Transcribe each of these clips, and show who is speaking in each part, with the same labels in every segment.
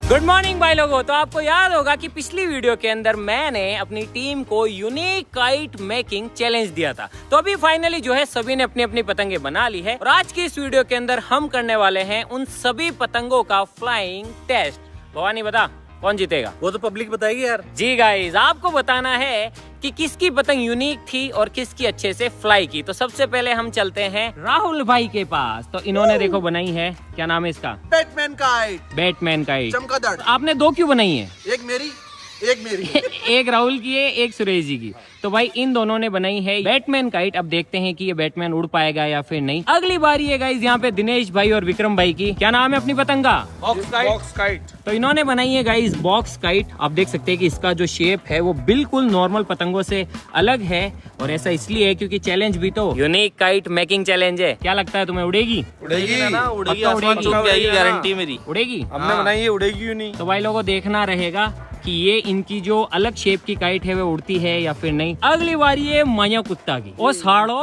Speaker 1: Good morning भाई लोगों। तो आपको याद होगा कि पिछली वीडियो के अंदर मैंने अपनी टीम को यूनिक काइट मेकिंग चैलेंज दिया था। तो अभी फाइनली जो है सभी ने अपनी अपनी पतंगे बना ली है और आज की इस वीडियो के अंदर हम करने वाले हैं उन सभी पतंगों का फ्लाइंग टेस्ट। भवानी बता कौन जीतेगा?
Speaker 2: वो तो पब्लिक बताएगी यार।
Speaker 1: जी गाइस, आपको बताना है कि किसकी पतंग यूनिक थी और किसकी अच्छे से फ्लाई की। तो सबसे पहले हम चलते हैं राहुल भाई के पास। तो इन्होंने देखो बनाई है, क्या नाम है इसका?
Speaker 3: Batman kite.
Speaker 1: Batman kite.
Speaker 3: चमगादड़।
Speaker 1: आपने दो क्यों बनाई है?
Speaker 3: एक मेरी एक मेरी
Speaker 1: एक राहुल की है, एक सुरेश जी की। तो भाई इन दोनों ने बनाई है बैटमैन काइट। अब देखते हैं कि ये बैटमैन उड़ पाएगा या फिर नहीं। अगली बारी है गाइस यहाँ पे दिनेश भाई और विक्रम भाई की। क्या नाम है अपनी पतंग का?
Speaker 2: Box kite.
Speaker 1: तो इन्होंने बनाई है गाइस बॉक्स काइट। आप देख सकते हैं कि इसका जो शेप है वो बिल्कुल नॉर्मल पतंगों से अलग है और ऐसा इसलिए है क्योंकि चैलेंज भी तो यूनिक काइट मेकिंग चैलेंज है। क्या लगता है तुम्हें, उड़ेगी?
Speaker 2: उड़ेगी ना, उड़ेगी।
Speaker 1: पक्का
Speaker 2: आसमान
Speaker 1: उड़ेगी।
Speaker 2: छू जाएगी, गारंटी मेरी।
Speaker 1: उड़ेगी?
Speaker 2: हमने बनाई है, उड़ेगी क्यों नहीं।
Speaker 1: तो भाई लोगों देखना रहेगा कि ये इनकी जो अलग शेप की काइट है वो उड़ती है या फिर नहीं। अगली बारी है माया कुत्ता की। ओ साड़ो,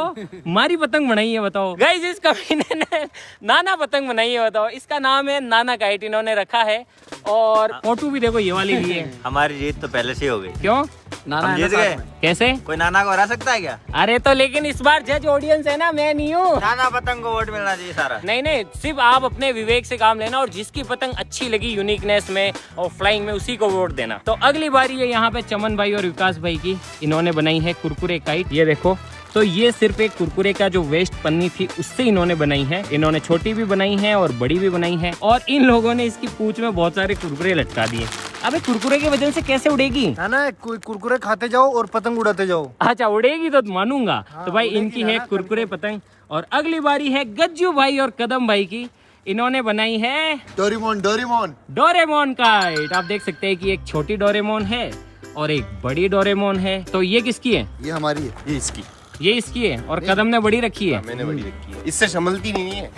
Speaker 1: हमारी पतंग बनाई है, बताओ गाइस। इस कमीने ने नाना पतंग बनाई है, बताओ। इसका नाम है नाना काइट, इन्होंने रखा है। और फोटो भी देखो, ये वाली भी है।
Speaker 4: हमारी जीत तो पहले से ही हो गई।
Speaker 1: क्यों?
Speaker 4: हम जीत गए।
Speaker 1: कैसे?
Speaker 4: कोई नाना को हरा सकता है क्या?
Speaker 1: अरे तो लेकिन इस बार जज ऑडियंस है ना, मैं नहीं हूँ।
Speaker 4: नाना पतंग को वोट मिलना चाहिए सारा।
Speaker 1: नहीं नहीं, सिर्फ आप अपने विवेक से काम लेना और जिसकी पतंग अच्छी लगी यूनिकनेस में और फ्लाइंग में उसी को वोट देना। तो अगली बारी है यहाँ पे चमन भाई और विकास भाई की। इन्होंने बनाई है कुरकुरे काइट। ये देखो, तो ये सिर्फ एक कुरकुरे का जो वेस्ट पन्नी थी उससे इन्होंने बनाई है। इन्होंने छोटी भी बनाई है और बड़ी भी बनाई है और इन लोगों ने इसकी पूंछ में बहुत सारे कुरकुरे लटका दिए। अबे कुरकुरे की वजह से कैसे उड़ेगी?
Speaker 3: है ना, कुरकुरे खाते जाओ और पतंग उड़ाते जाओ।
Speaker 1: अच्छा उड़ेगी तो मानूंगा।
Speaker 3: हाँ,
Speaker 1: तो भाई
Speaker 3: उड़ेगी
Speaker 1: इनकी
Speaker 3: ना,
Speaker 1: है कुरकुरे पतंग। और अगली बारी है गज्जू भाई और कदम भाई की। इन्होंने बनाई है
Speaker 3: डोरेमोन। Doraemon
Speaker 1: Doraemon kite. आप देख सकते हैं कि एक छोटी डोरेमोन है और एक बड़ी डोरेमोन है। तो ये किसकी है?
Speaker 3: ये हमारी है।
Speaker 4: ये इसकी।
Speaker 1: ये इसकी है और कदम ने बड़ी रखी है।
Speaker 4: मैंने बड़ी रखी है, इससे संभलती नहीं है।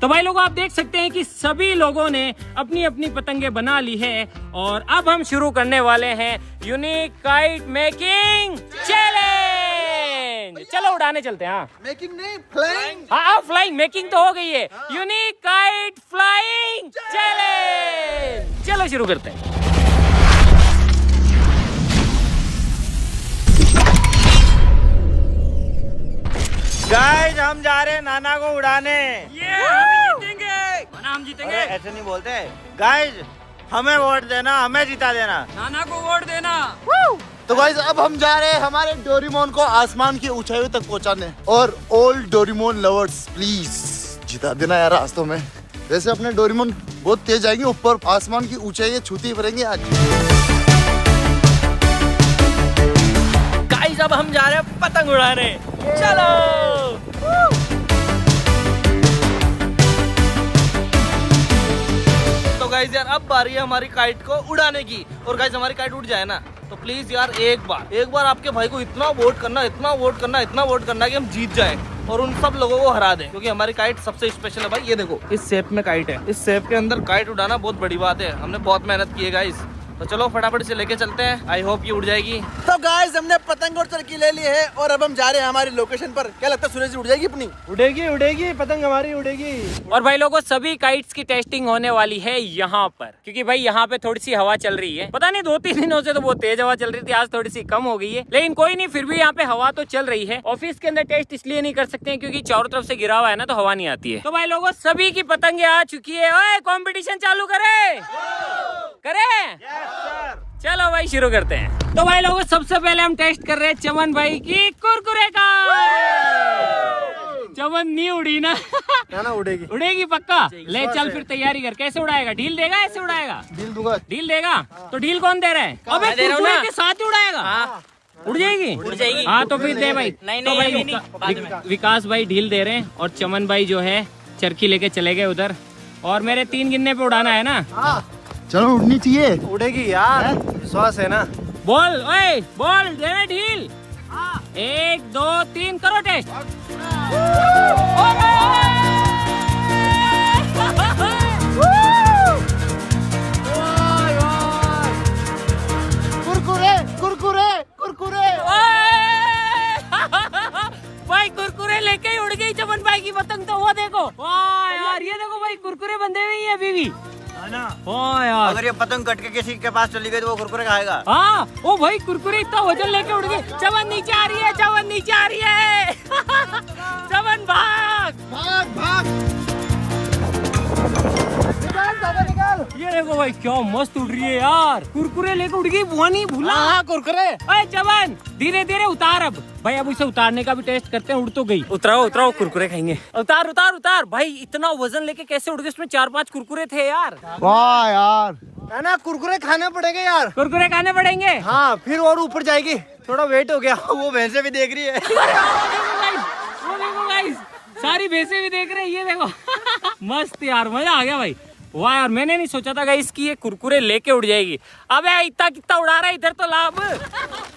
Speaker 1: तो भाई लोगों आप देख सकते हैं कि सभी लोगों ने अपनी अपनी पतंगे बना ली है और अब हम शुरू करने वाले हैं यूनिक काइट मेकिंग चैलेंज। चलो उड़ाने चलते हैं। हाँ
Speaker 3: मेकिंग नहीं, फ्लाइंग।
Speaker 1: हाँ फ्लाइंग, मेकिंग तो हो गई है। Unique kite flying challenge. चलो शुरू करते हैं।
Speaker 4: गाइस हम जा रहे हैं नाना को उड़ाने।
Speaker 1: हम जीतेंगे। हम जीतेंगे।
Speaker 4: ऐसे नहीं बोलते गाइस, हमें वोट देना, हमें जिता देना,
Speaker 1: नाना को वोट देना।
Speaker 3: तो गाइस अब हम जा रहे हैं हमारे डोरेमोन को आसमान की ऊंचाइयों तक पहुंचाने। और ऑल डोरेमोन लवर्स प्लीज जिता देना यार रास्तों में। वैसे अपने डोरेमोन बहुत तेज आएंगे, ऊपर आसमान की ऊंचाइयां छूती फिरेंगे आज।
Speaker 1: गाइस अब हम जा रहे हैं पतंग उड़ाने। चलो।
Speaker 2: तो गाइस यार अब बारी है हमारी काइट को उड़ाने की। और गाइस हमारी काइट उड़ जाए ना तो प्लीज यार एक बार आपके भाई को इतना वोट करना, इतना वोट करना कि हम जीत जाए और उन सब लोगों को हरा दें, क्योंकि हमारी काइट सबसे स्पेशल है भाई। ये देखो इस शेप में काइट है, इस शेप के अंदर काइट उड़ाना बहुत बड़ी बात है। हमने बहुत मेहनत की है गाइस। तो चलो फटाफट से लेके चलते हैं। आई होप ये उड़ जाएगी।
Speaker 3: तो गाइस हमने पतंग और चरखी ले ली है और अब हम जा रहे हैं हमारी लोकेशन पर। क्या लगता है सूरज जी उड़ जाएगी अपनी?
Speaker 2: उड़ेगी पतंग हमारी उड़ेगी।
Speaker 1: और भाई लोगों सभी काइट्स की टेस्टिंग होने वाली है यहाँ पर, क्योंकि भाई यहाँ पे थोड़ी सी हवा चल रही है। पता नहीं 2-3 दिनों से तो बहुत तेज हवा चल रही थी, आज थोड़ी सी कम हो गई है, लेकिन कोई नहीं, फिर भी यहाँ पे हवा तो चल रही है। ऑफिस के अंदर टेस्ट इसलिए नहीं कर सकते हैं क्योंकि चारों तरफ से गिरा हुआ है ना, तो हवा नहीं आती है। तो भाई लोगों सभी की पतंगे आ चुकी है। ओए कंपटीशन चालू करे। चलो भाई शुरू करते हैं। तो भाई लोगों सबसे पहले हम टेस्ट कर रहे हैं चमन भाई की कुरकुरे का। चमन नहीं उड़ी ना?
Speaker 3: ना उड़ेगी।
Speaker 1: उड़ेगी पक्का। ले चल फिर तैयारी कर। कैसे उड़ाएगा? ढील देगा? ऐसे उड़ाएगा?
Speaker 3: ढील दूंगा।
Speaker 1: ढील देगा? तो ढील कौन दे रहा है? अबे कुरकुरे के साथ ही उड़ाएगा। उड़ जाएगी?
Speaker 4: उड़ जाएगी।
Speaker 1: हाँ तो फिर दे भाई।
Speaker 4: नहीं,
Speaker 1: तो भाई विकास भाई ढील दे रहे हैं और चमन भाई जो है चरखी लेके चले गए उधर। और मेरे 3 गिनने पे उड़ाना है ना?
Speaker 3: चलो उड़नी चाहिए।
Speaker 2: उड़ेगी यार, विश्वास है ना।
Speaker 1: बोल ओए, बोल दे ढील। 1 2 3 करो टेस्ट। कुरकुरे भाई कुरकुरे लेके ही उड़ गई चमन भाई की पतंग। तो वो देखो, वाह यार, ये देखो भाई कुरकुरे बंधे हुए हैं अभी भी। वाह यार बस।
Speaker 4: अगर ये पतंग कट के किसी के पास चली गई तो वो कुरकुरे खाएगा।
Speaker 1: हाँ ओ भाई कुरकुरे इतना वजन लेके उड़ गए। चमन नीचे आ रही है, चमन नीचे आ रही है। चमन भाग
Speaker 3: भाग भाग।
Speaker 1: ये देखो भाई क्या मस्त उड़ रही है यार। कुरकुरे लेके उड़ गई, वो नहीं भूला।
Speaker 3: हाँ कुरकुरे।
Speaker 1: अरे चमन धीरे धीरे उतार अब भाई। अब इसे उतारने का भी टेस्ट करते हैं। उड़ तो गई, उतराओ उतराओ, कुरकुरे खाएंगे। उतार उतार उतार भाई। इतना वजन लेके कैसे उड़ गए? इसमें 4-5 कुरकुरे थे यार।
Speaker 3: वाह यार,
Speaker 4: है ना, कुरकुरे खाने पड़ेंगे यार।
Speaker 1: कुरकुरे खाने पड़ेंगे।
Speaker 4: हाँ फिर और ऊपर जाएगी, थोड़ा वेट हो गया। वो भैंसे भी देख रही है।
Speaker 1: वो देखो गाइस, सारी भैंसे भी देख रहे हैं। ये देखो मस्त यार, मजा आ गया भाई। वाह यार, मैंने नहीं सोचा था गाइस कि ये कुरकुरे लेके उड़ जाएगी। अबे इतना कितना उड़ा रहा है इधर तो लाभ।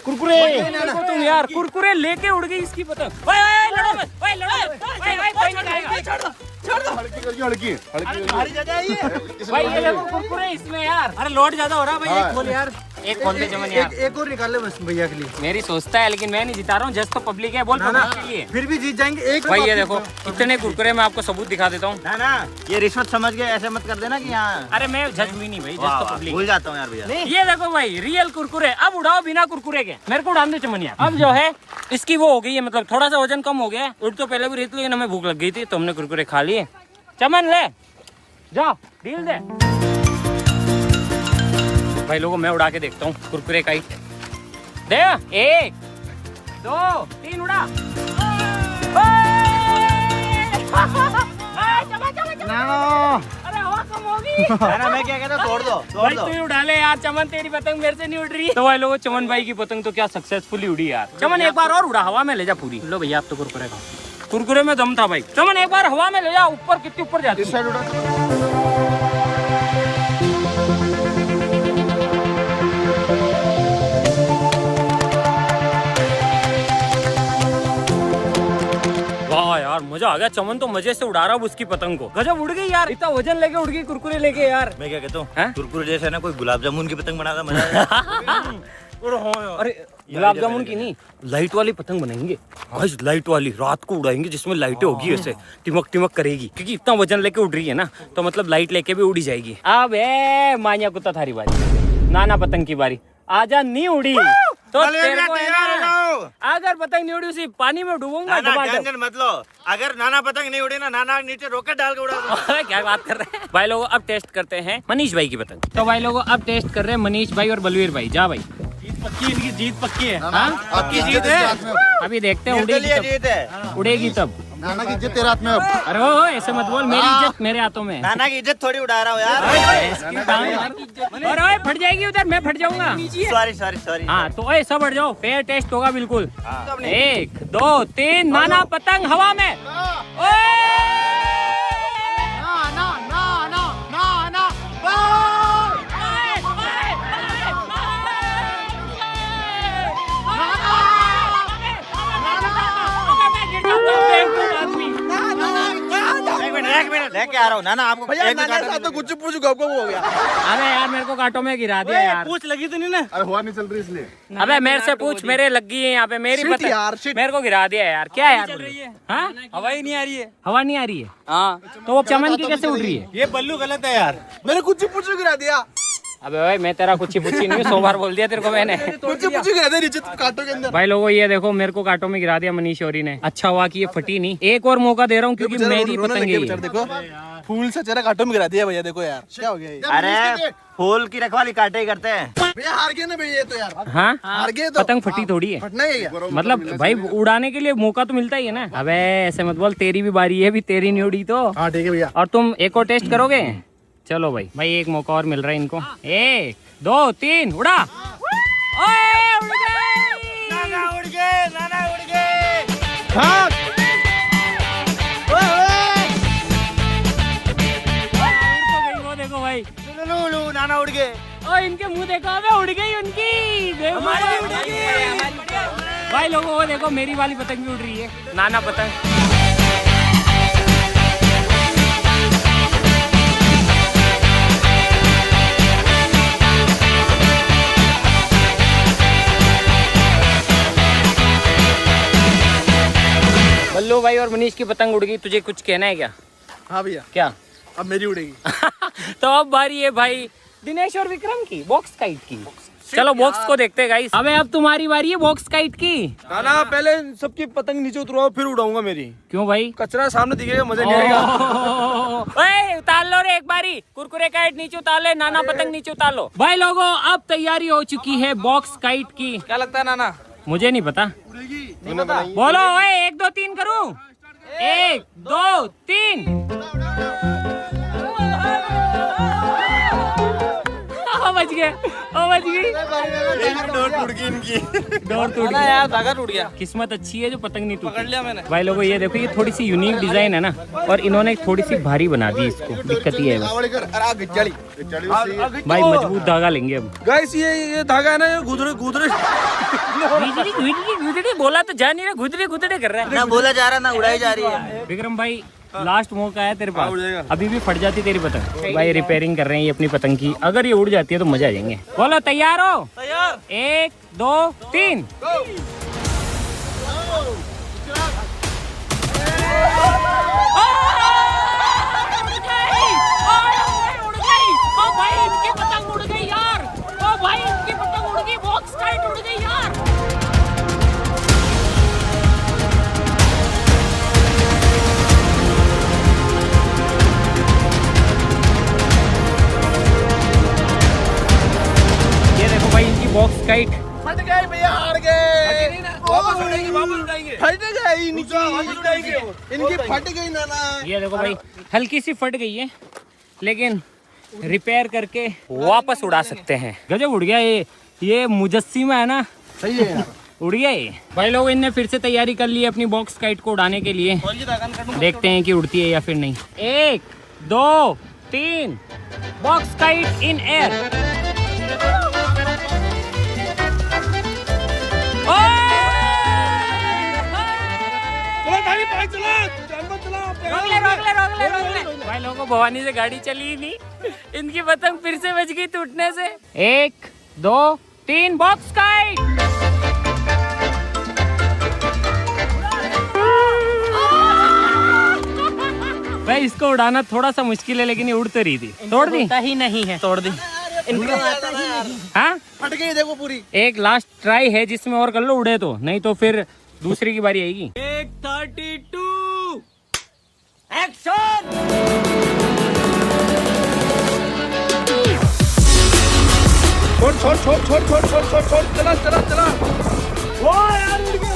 Speaker 3: कुरकुरे
Speaker 1: देखो तुम यार, कुरकुरे लेके उड़ गई इसकी पतंग। ओए ओए लड़ो मत, ओए लड़ो, ओए ओए कोई नहीं खाएगा।
Speaker 3: छोड़ दो। हल्की करके हल्की हल्की।
Speaker 1: भाई ये देखो कुरकुरे इसमें यार। अरे लोड ज्यादा हो रहा है भाई। एक खोल यार, एक खोल दे चमन यार।
Speaker 4: एक और निकाल ले बस भैया के लिए।
Speaker 1: मेरी सोचता है लेकिन मैं नहीं जिता रहा हूँ। जस्ट तो पब्लिक है, बोल पब्लिक के लिए।
Speaker 4: फिर भी जीत जाएंगे एक।
Speaker 1: भाई ये देखो कितने कुरकुरे, मैं आपको सबूत दिखा देता हूँ।
Speaker 4: ना ना, ये रिश्वत समझ के ऐसे मत कर देना कि यहाँ।
Speaker 1: अरे मैं जज भी नहीं भाई, जस्ट तो पब्लिक।
Speaker 4: भूल जाता हूँ यार भैया।
Speaker 1: ये देखो भाई रियल कुरकुरे। अब उड़ाओ बिना कुरकुरे के। मेरे को उड़ान दे चमन यार। अब जो है इसकी वो हो गई है, मतलब थोड़ा सा वजन कम हो गया है। उड़ तो पहले भी रही थी लेकिन हमें भूख लग गई थी तो हमने कुरकुरे खा लिए। चमन ले जाओ, डील दे भाई। लोगों मैं उड़ा के देखता हूँ कुरकुरे का ही दे। 1 2 3 उड़ा। अरे हवा कम होगी।
Speaker 4: ना मैं क्या कहता हूँ, तोड़ दो
Speaker 1: भाई तू ही उड़ा ले यार। चमन तेरी पतंग मेरे से नहीं उड़ रही। तो भाई लोगों, चमन भाई की पतंग तो क्या सक्सेसफुली उड़ी यार। चमन एक बार और उड़ा, हवा में ले जा पूरी। लो भैया आप तो कुरकुरे खाओ। कुरकुरे में दम था भाई। चमन एक बार हवा में ले जा, ऊपर कितनी ऊपर जाती है। वाह यार मजा आ गया। चमन तो मजे से उड़ा रहा है उसकी पतंग को। गजब उड़ गई यार, इतना वजन लेके उड़ गई कुरकुरे लेके यार।
Speaker 4: मैं क्या कहता
Speaker 1: हैं?
Speaker 4: हूँ, कुरकुरे जैसे ना कोई गुलाब जामुन की पतंग बनाता मजा आएगा।
Speaker 1: अरे गुलाब जामुन की नहीं, लाइट वाली पतंग बनाएंगे गाइस। लाइट वाली रात को उड़ाएंगे जिसमें लाइटें होगी, ऐसे टिमक टिमक करेगी। क्योंकि इतना वजन लेके उड़ रही है ना, तो मतलब लाइट लेके भी उड़ी जाएगी। अब मानिया कुत्ता थारी बारी, नाना पतंग की बारी। आजा नहीं उड़ी तो तेरे को है ना, अगर पतंग नहीं उड़ी उसी पानी में डूबूंगा।
Speaker 4: टेंशन मत लो, अगर नाना पतंग नहीं उड़ी ना, नाना नीचे रॉकेट डाल के उड़ा दो।
Speaker 1: क्या बात कर रहे हैं भाई लोगों। अब टेस्ट करते हैं मनीष भाई की पतंग। तो भाई लोगों अब टेस्ट कर रहे हैं मनीष भाई और बलवीर भाई। जा भाई,
Speaker 4: पक्की, इनकी जीत पक्की है।
Speaker 3: आपकी जीत है।
Speaker 1: अभी देखते हैं उड़ेगी
Speaker 4: जीत है।
Speaker 1: तब, उड़ेगी तब।
Speaker 3: नाना की इज्जत तेरे हाथ में अब।
Speaker 1: अरे ओ ऐसे मत बोल, मेरी इज्जत मेरे हाथों में है।
Speaker 4: नाना की इज्जत थोड़ी उड़ा रहा हूँ यार।
Speaker 1: और ओए फट जाएगी उधर, मैं फट जाऊंगा।
Speaker 4: Sorry sorry sorry.
Speaker 1: हाँ तो ओए सब हट जाओ, फेयर टेस्ट होगा बिल्कुल। 1 2 3 नाना पतंग हवा में।
Speaker 4: एक मिनट लेके आ रहा हूँ नाना आपको। भैया नाना साथ तो कुछ पूछ आपको वो हो गया।
Speaker 1: अबे यार मेरे को कांटों में गिरा दिया यार।
Speaker 4: पूछ लगी तो नहीं ना?
Speaker 3: अरे हवा नहीं चल रही इसलिए।
Speaker 1: अबे मेरे से पूछ, मेरे लगी है यहाँ पे मेरी पतंग। मेरे को गिरा दिया यार। क्या यार चल रही है? हाँ
Speaker 4: हवा ही नहीं आ रही है।
Speaker 1: हवा नहीं आ रही है। हाँ तो वो चमन की कैसे उड़ रही है?
Speaker 4: ये बल्लू गलत है यार, मैंने कुछ पूछ गिरा दिया।
Speaker 1: अबे भाई मैं तेरा कुछ ही पूछी नहीं, 100 बार बोल दिया तेरे को मैंने।
Speaker 3: कुछ गिरा दे नीचे कांटों के अंदर।
Speaker 1: भाई लोगों ये देखो मेरे को कांटों में गिरा दिया मनीष औरी ने। अच्छा हुआ कि ये फटी नहीं। एक और मौका दे रहा हूँ क्योंकि मेरी पतंग है।
Speaker 3: देखो फूल से चेहरा कांटों में गिरा दिया भैया। देखो यार क्या हो गया।
Speaker 4: अरे फूल की रखवाली काटे ही करते हैं
Speaker 3: भैया। हार गए ना भैया ये तो यार।
Speaker 1: हाँ
Speaker 3: हार गए तो।
Speaker 1: पतंग फटी थोड़ी है,
Speaker 3: फटना ही है।
Speaker 1: मतलब भाई उड़ाने के लिए मौका तो मिलता ही है ना। अबे ऐसे मत बोल, तेरी भी बारी है, भी तेरी नहीं उड़ी तो।
Speaker 3: हाँ ठीक है भैया।
Speaker 1: और तुम एक और टेस्ट करोगे? चलो भाई, भाई एक मौका और मिल रहा है इनको। 1 2 3 उड़ा। ओए उड़ गई।
Speaker 4: नाना उड़ गए, नाना उड़ गए।
Speaker 3: हाँ
Speaker 1: वो देखो भाई,
Speaker 4: लू नाना उड़ गए।
Speaker 1: ओ इनके मुंह देखो, अबे उड़ गई उनकी। भाई लोगों वो देखो मेरी वाली पतंग भी उड़ रही है, नाना पतंग। बल्लू भाई और मनीष की पतंग उड़ गई। तुझे कुछ कहना है क्या?
Speaker 3: हाँ भैया।
Speaker 1: क्या?
Speaker 3: अब मेरी उड़ेगी।
Speaker 1: तो अब बारी है भाई दिनेश और विक्रम की बॉक्स काइट की। चलो बॉक्स को देखते हैं गाइस। अबे अब तुम्हारी बारी है बॉक्स काइट की।
Speaker 4: नाना पहले सबकी पतंग नीचे उतरवाओ फिर उड़ाऊंगा मेरी।
Speaker 1: क्यों भाई?
Speaker 4: कचरा सामने दिखेगा मजा नहीं आएगा।
Speaker 1: ओए उतार लो रे एक बारी, कुरकुरे काइट नीचे उतार ले, नाना पतंग नीचे उतार लो। भाई लोगों अब तैयारी हो चुकी है बॉक्स काइट की।
Speaker 2: क्या लगता है नाना?
Speaker 1: मुझे नहीं पता। बोलो ओए 1 2 3 करूं? 1 2 3। बच गया, बच गई।
Speaker 4: डोर टूट गई इनकी।
Speaker 1: डोर टूट
Speaker 2: नाना यार धागा टूट गया।
Speaker 1: किस्मत अच्छी है जो पतंग नहीं टूटी।
Speaker 2: पकड़ लिया मैंने।
Speaker 1: भाई लोगों ये देखो, ये थोड़ी सी यूनिक डिजाइन है ना, और इन्होंने थोड़ी सी भारी बना दी इसको। दिक्कत ये है बस। भाई मजबूत धागा लेंगे अब।
Speaker 4: गाइस ये धागा है ना, ये गुदरे गुदरे
Speaker 1: गुदड़ी बोला तो जा नहीं रहा, गुदड़ी गुदड़ी कर रहा है।
Speaker 4: ना बोला जा रहा ना उड़ाई जा रही है।
Speaker 1: विक्रम भाई लास्ट मौका है तेरे पास।
Speaker 4: उड़ जाएगा।
Speaker 1: अभी भी फट जाती तेरी पतंग। भाई रिपेयरिंग कर रहे हैं ये अपनी पतंग की, अगर ये उड़ जाती है तो मजा आ जाएंगे। बोलो तैयार हो?
Speaker 2: तैयार।
Speaker 1: 1 2 3। भाई इनकी पतंग उड़ गई यार। ओ भाई इनकी पतंग उड़ गई, बॉक्स काइट उड़ गई यार। ये देखो भाई इनकी बॉक्स काइट
Speaker 4: फट गए भैया, हार गए। वापस उड़ाएंगे, वापस उड़ाएंगे। फट गई इनकी, वापस उड़ाएंगे। इनकी फट गई नाना।
Speaker 1: ये देखो भाई हल्की सी फट गई है, लेकिन रिपेयर करके वापस उड़ा सकते हैं। गजब उड़ गया ये मुजस्सिमा है ना।
Speaker 4: सही है यार।
Speaker 1: उड़ गया ये। भाई लोग इनने फिर से तैयारी कर ली है अपनी बॉक्स काइट को उड़ाने के लिए। देखते हैं कि उड़ती है या फिर नहीं। 1 2 3। Box kite in air. रोक ले। भाई लोगों भवानी से गाड़ी चली ही नहीं, इनकी पतंग फिर से बच गई टूटने से। 1 2 3 बॉक्स काइट। भाई इसको उड़ाना थोड़ा सा मुश्किल है, लेकिन ये उड़ तो रही थी। तोड़ दी ही नहीं है, तोड़ दी। हाँ
Speaker 4: फट गई देखो पूरी।
Speaker 1: एक लास्ट ट्राई है जिसमें और कर लो, उड़े तो, नहीं तो फिर दूसरी की बारी आएगी। 132 एक्शन।
Speaker 4: छोड़ चला।
Speaker 1: वो यार उड़ गई।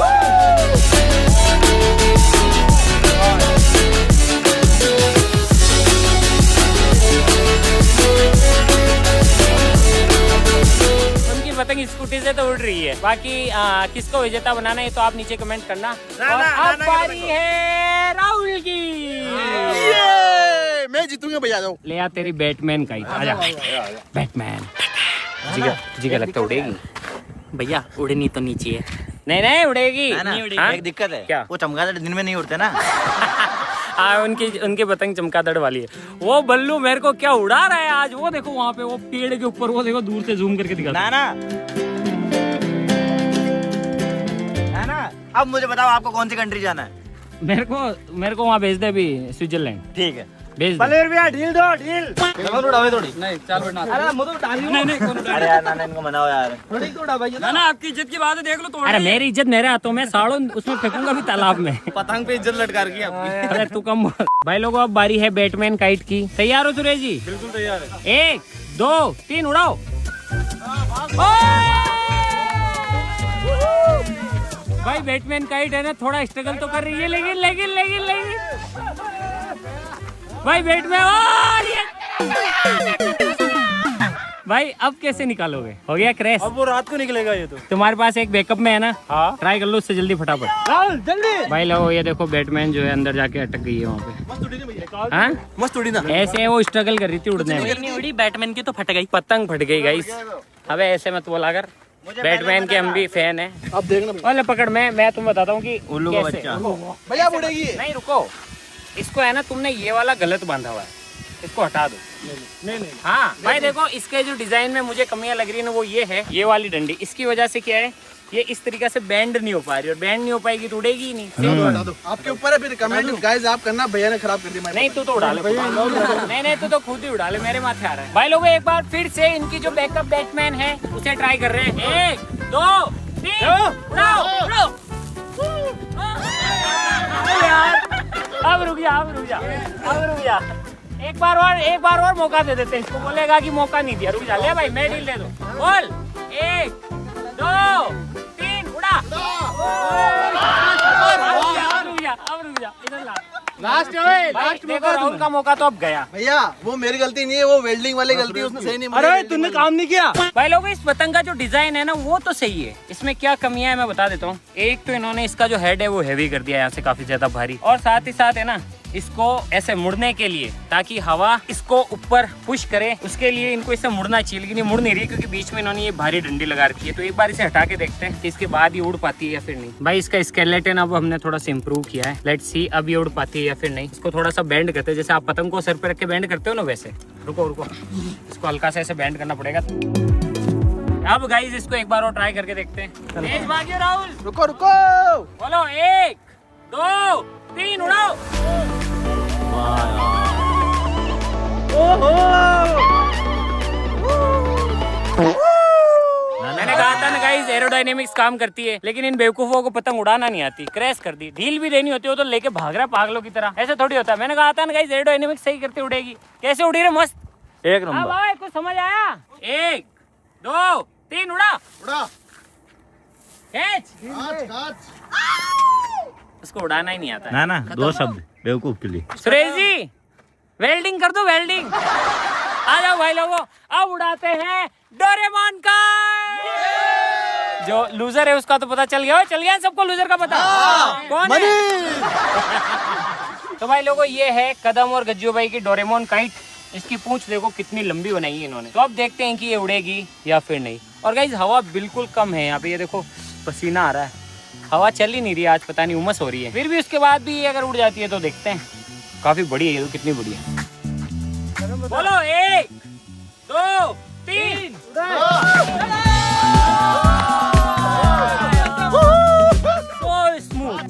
Speaker 1: उनकी पतंग स्कूटी से तो उड़ रही है। बाकी किसको विजेता बनाना है तो आप नीचे कमेंट करना। और अब बारी है राहुल की।
Speaker 4: मैं जीतूंगा भैया। जाओ
Speaker 1: ले आ तेरी बैटमैन का ही। आजा बैटमैन। जिगर लगता उड़ेगी भैया। उड़नी तो नीचे है। नहीं उड़ेगी।
Speaker 4: एक दिक्कत है
Speaker 1: क्या?
Speaker 4: वो चमगादड़ दिन में नहीं उड़ते ना।
Speaker 1: हाँ उनकी पतंग चमगादड़ वाली है। वो बल्लू मेरे को क्या उड़ा रहा है आज। वो देखो वहाँ पे वो पेड़ के ऊपर, वो देखो दूर से जूम करके दिखा।
Speaker 4: नाना अब मुझे बताओ आपको कौन सी कंट्री जाना है?
Speaker 1: मेरे को वहाँ भेज दे अभी, स्विट्जरलैंड
Speaker 4: ठीक है
Speaker 1: भेज दे।
Speaker 4: भैया ढील दो ढील।
Speaker 2: नहीं चल बैठना। अरे मुझे उठा लियो। नहीं
Speaker 4: अरे यार नाना इनको मनाओ यार।
Speaker 2: थोड़ी तो उठा भाई।
Speaker 1: ना आपकी इज्जत की बात है, देख लो तो। अरे मेरी इज्जत मेरे हाथों में, साड़ों उसमें फेंकूंगा भी तालाब में।
Speaker 2: पतंग पे इज्जत लटका रखी है आपकी।
Speaker 1: अरे तू कम बोल। भाई लोगों अब बारी है बैटमैन काइट की। तैयार हो सुरेश जी?
Speaker 4: बिल्कुल तैयार है।
Speaker 1: 1 2 3 उड़ाओ। भाई बैटमैन काइट है ना, थोड़ा स्ट्रगल तो कर रही है, लेकिन भाई बैटमैन। भाई अब कैसे निकालोगे? हो गया क्रैश।
Speaker 4: अब वो रात को निकलेगा ये तो।
Speaker 1: तुम्हारे पास एक बैकअप में है ना?
Speaker 4: हाँ
Speaker 1: ट्राई कर लो उससे जल्दी फटाफट।
Speaker 4: राहुल जल्दी।
Speaker 1: भाई लो ये देखो बैटमैन जो है अंदर जाके अटक गई है वहाँ पे। हाँ
Speaker 4: मस्त उड़ी ना।
Speaker 1: ऐसे वो स्ट्रगल कर रही थी उड़ने में।
Speaker 2: नहीं उड़ी, बैटमैन की तो फट गई।
Speaker 1: पतंग फट गई गाइस। अबे ऐसे मत बोला कर, बैटमैन के हम भी फैन है।
Speaker 4: अब देखना
Speaker 1: वाले पकड़। मैं तुम्हें बताता हूँ कि
Speaker 4: उल्लू का
Speaker 1: कैसे।
Speaker 4: बच्चा। भैया उड़ेगी।
Speaker 1: नहीं रुको, इसको है ना तुमने ये वाला गलत बांधा हुआ है, इसको हटा दो।
Speaker 4: नहीं
Speaker 1: हाँ भाई देखो इसके जो डिजाइन में मुझे कमियां लग रही है ना, वो ये है, ये वाली डंडी। इसकी वजह से क्या है ये इस तरीके से बैंड नहीं हो पा रही, और बैंड नहीं हो पाएगी तो उड़ेगी ही नहीं।
Speaker 4: आपके ऊपर है, फिर कमेंट गाइस आप करना, भैया ने खराब कर दिया।
Speaker 1: नहीं तू तो उड़ा ले, नहीं तू तो खुद ही उड़ा ले, मेरे माथे आ रहा है। भाई लोगों एक बार फिर से इनकी जो बैकअप बैटमैन है उसे ट्राई कर रहे हैं। 1 2 3 उड़ाओ उड़ाओ। अब रुक जा। एक बार और मौका दे देते हैं इसको, बोलेगा कि मौका नहीं दिया। रुक जा, ले भाई मैं डील दे दूं। बोल 1 2 3 उड़ा। अब रुक जा इधर ला। लास्ट देखो राहुल का मौका तो अब गया।
Speaker 4: भैया वो मेरी गलती नहीं है, वो वेल्डिंग वाली गलती है, उसने सही नहीं।
Speaker 2: अरे तूने काम नहीं किया।
Speaker 1: भाई लोगों इस पतंग का जो डिजाइन है ना वो तो सही है, इसमें क्या कमियां है मैं बता देता हूँ। एक तो इन्होंने इसका जो हेड है वो हैवी कर दिया, यहाँ से काफी ज्यादा भारी, और साथ ही साथ है ना इसको ऐसे मुड़ने के लिए, ताकि हवा इसको ऊपर पुश करे, उसके लिए इनको इसे मुड़ना चाहिए, लेकिन ये मुड़ नहीं रही क्योंकि बीच में इन्होंने ये भारी डंडी लगा रखी है। तो एक बार इसे हटा के देखते हैं कि इसके बाद ये उड़ पाती है या फिर नहीं। भाई इसका स्केलेटन अब हमने थोड़ा सा इम्प्रूव किया है, लेट्स सी अब ये उड़ पाती है या फिर नहीं। इसको थोड़ा सा बैंड करते हैं, जैसे आप पतंग को सर पे रख के बैंड करते हो ना वैसे। रुको इसको हल्का सा ऐसे बैंड करना पड़ेगा। अब गाइस इसको एक बार और ट्राई करके देखते हैं। तेज भागियो राहुल।
Speaker 4: रुको
Speaker 1: बोलो 1 2 3 उड़ाओ। मैंने कहा था ना गाइस एरोडायनेमिक्स काम करती है, लेकिन इन बेवकूफों को पतंग उड़ाना नहीं आती, क्रैश कर दी। ढील भी देनी होती हो तो लेके भाग रहा पागलों की तरह, ऐसे थोड़ी होता है। मैंने कहा था ना गाइस एरोडायनेमिक्स सही करते उड़ेगी। कैसे उड़ी रे मस्त,
Speaker 2: एक नंबर।
Speaker 1: भाई कुछ समझ आया? 1 2 3 उड़ा। उसको उड़ाना ही नहीं आता
Speaker 2: ना 2 शब्द बेवकूफ के लिए।
Speaker 1: सुरेश जी वेल्डिंग कर दो, वेल्डिंग। आ जाओ भाई लोगों, अब उड़ाते हैं डोरेमोन का। जो लूजर है उसका तो पता चल गया सबको लूजर का पता कौन है? तो भाई लोगों ये है कदम और गज्जू भाई की डोरेमोन काइट। इसकी पूंछ देखो कितनी लंबी बनाई है इन्होंने। तो अब देखते हैं कि ये उड़ेगी या फिर नहीं। और गाइस हवा बिल्कुल कम है यहाँ पे, ये देखो पसीना आ रहा है, हवा चल ही नहीं रही आज, पता नहीं उमस हो रही है। फिर भी उसके बाद भी अगर उड़ जाती है तो देखते हैं। काफी बड़ी है ये तो, कितनी बड़ी है। बोलो 1 2 3 so smooth।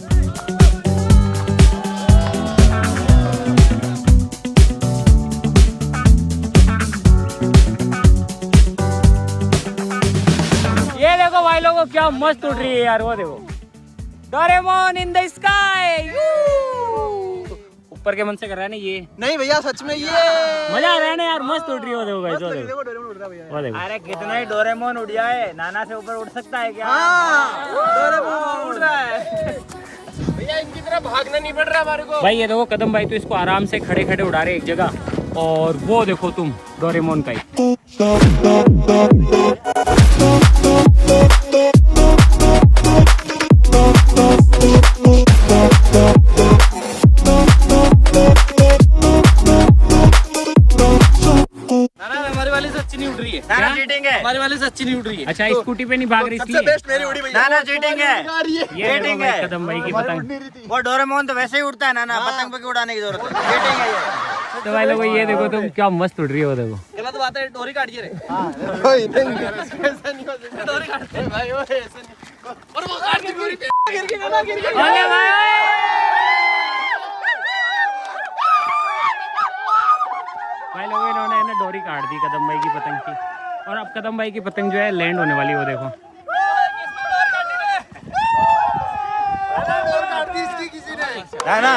Speaker 1: ये देखो भाई लोगों क्या मस्त उड़ रही है यार, वो देखो डोरेमोन इन द स्काई। ऊपर के मन से कर रहा है ना ये।
Speaker 4: नहीं भैया सच में ये
Speaker 1: मजा आ रहा है ना यार, मस्त उड़ रही है। वो देखो गाइस, वो देखो
Speaker 4: डोरेमोन उड़ रहा है भैया।
Speaker 1: वो देखो।
Speaker 2: अरे कितना ही डोरेमोन उड़ जाए, नाना से ऊपर उड़ सकता है क्या?
Speaker 4: डोरेमोन उड़ रहा है
Speaker 2: भैया, इनकी तरह भागना नहीं पड़ रहा हमारे को।
Speaker 1: भाई ये देखो कदम भाई तो इसको आराम से खड़े खड़े उड़ा रहे एक जगह, और वो देखो तुम डोरेमोन का ही।
Speaker 2: हमारी वाली से अच्छी नहीं उड़ रही है।
Speaker 1: क्या?
Speaker 2: चीटिंग है। हमारी वाली से अच्छी नहीं उड़ रही है।
Speaker 1: अच्छा स्कूटी पे नहीं भाग रही
Speaker 4: सबसे
Speaker 1: इसलिए।
Speaker 4: बेस्ट मेरी उड़ी भैया।
Speaker 2: नाना चीटिंग है।
Speaker 1: ये देखो भाई कदम भाई की पतंग।
Speaker 2: वो डोरेमोन तो वैसे ही उड़ता है नाना, पतंग पे क्यों उड़ाने की जरूरत है? चीटिंग है ये।
Speaker 1: तो भाई लोगों ये देखो तुम क्या मस्त उड़ रही है, वो देखो।
Speaker 2: गलत बात है, डोरी काटिए रे। डोरी काटते हैं भाई, वो ऐसे नहीं। और वो काट के डोरी पे गिर के नाना गिर के।
Speaker 1: अरे भाई भाई लोगों इन्होंने ना डोरी काट दी कदम भाई की पतंग की, और अब कदम भाई की पतंग जो है लैंड होने वाली, वो देखो।
Speaker 2: नाना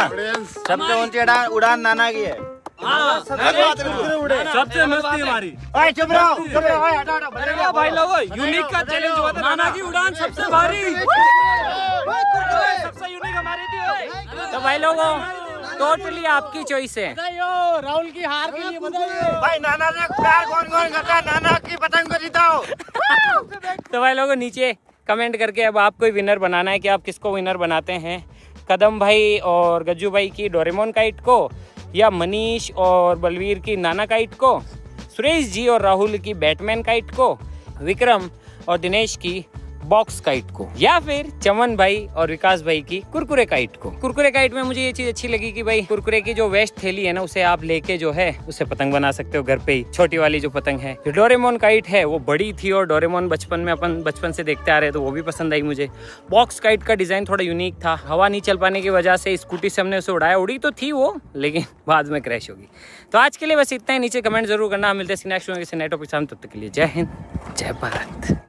Speaker 2: सबसे ऊंची उड़ान नाना की है।
Speaker 4: सबसे मस्ती हमारी।
Speaker 2: ओए चुप रहो, ओए हटो हटो।
Speaker 4: भाई लोगों यूनिक का चैलेंज हुआ था, नाना की उड़ान सबसे भारी, सबसे यूनिक हमारी थी।
Speaker 1: तो भाई लोगों टोटली आपकी चॉइस है।
Speaker 4: राहुल की हार के लिए बधाई।
Speaker 2: भाई नाना से प्यार कौन कौन करता है? नाना की पतंग को जिताओ।
Speaker 1: तो भाई लोगों नीचे कमेंट करके अब आपको ही विनर बनाना है कि आप किसको विनर बनाते हैं, कदम भाई और गज्जू भाई की डोरेमोन काइट को, या मनीष और बलवीर की नाना काइट को, सुरेश जी और राहुल की बैटमैन काइट को, विक्रम और दिनेश की बॉक्स काइट को, या फिर चमन भाई और विकास भाई की कुरकुरे काइट को। कुरकुरे काइट में मुझे ये चीज अच्छी लगी कि भाई कुरकुरे की जो वेस्ट थैली है ना, उसे आप लेके जो है उससे पतंग बना सकते हो घर पे ही, छोटी वाली जो पतंग है। जो डोरेमोन काइट है वो बड़ी थी और डोरेमोन बचपन में अपन बचपन से देखते आ रहे तो वो भी पसंद आई मुझे। बॉक्स काइट का डिजाइन थोड़ा यूनिक था, हवा नहीं चल पाने की वजह से स्कूटी से हमने उसे उड़ाया, उड़ी तो थी वो लेकिन बाद में क्रैश होगी। तो आज के लिए बस इतना ही, नीचे कमेंट जरूर करना। हम मिलते हैं नेक्स्ट वीडियो के नए टॉपिक के साथ, तब तक के लिए जय हिंद जय भारत।